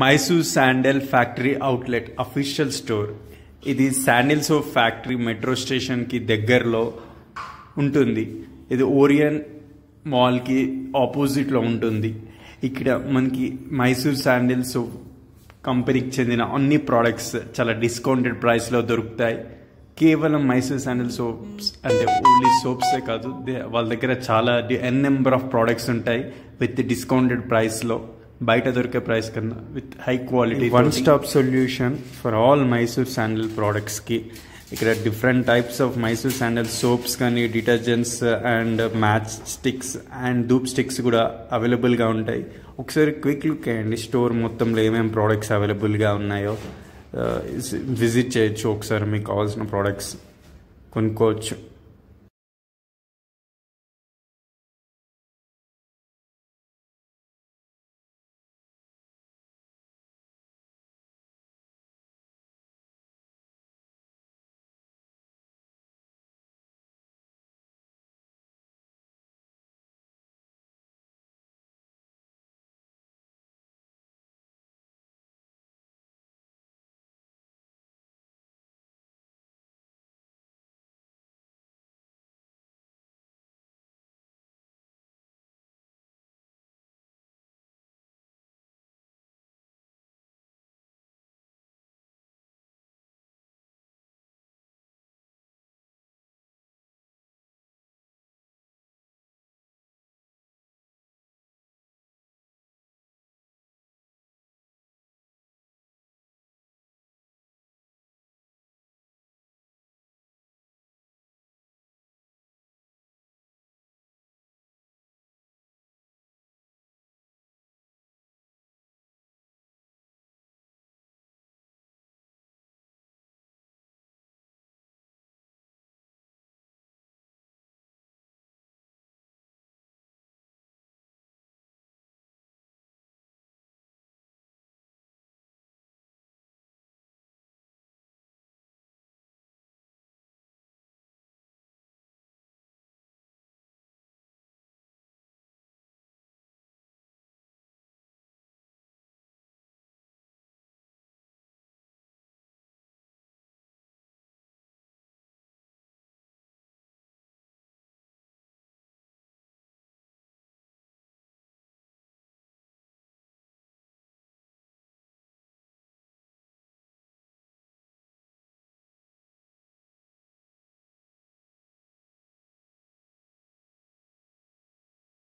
Mysore sandal factory outlet official store. ఇది sandal soap factory metro స్టేషన్కి దగ్గరలో ఉంటుంది. ఇది ఓరియన్ మాల్కి ఆపోజిట్లో ఉంటుంది. ఇక్కడ మనకి మైసూర్ శాండిల్ సోప్ కంపెనీకి చెందిన అన్ని ప్రోడక్ట్స్ చాలా డిస్కౌంటెడ్ ప్రైస్లో దొరుకుతాయి. కేవలం మైసూర్ శాండిల్ సోప్స్ అంటే ఓన్లీ సోప్సే కాదు, వాళ్ళ దగ్గర చాలా నెంబర్ ఆఫ్ ప్రోడక్ట్స్ ఉంటాయి విత్ డిస్కౌంటెడ్ ప్రైస్లో, బయట దొరికే ప్రైస్ కన్నా with high quality. One stop solution for all Mysore sandal ప్రోడక్ట్స్కి. ఇక్కడ different types of Mysore sandal soaps కానీ, detergents and match sticks and dhoop sticks కూడా అవైలబుల్గా ఉంటాయి. ఒకసారి క్విక్ లుక్ వేయండి స్టోర్ మొత్తంలో ఏమేమి ప్రోడక్ట్స్ అవైలబుల్గా ఉన్నాయో. విజిట్ చేయొచ్చు, ఒకసారి మీకు కావాల్సిన ప్రోడక్ట్స్ కొనుక్కోవచ్చు.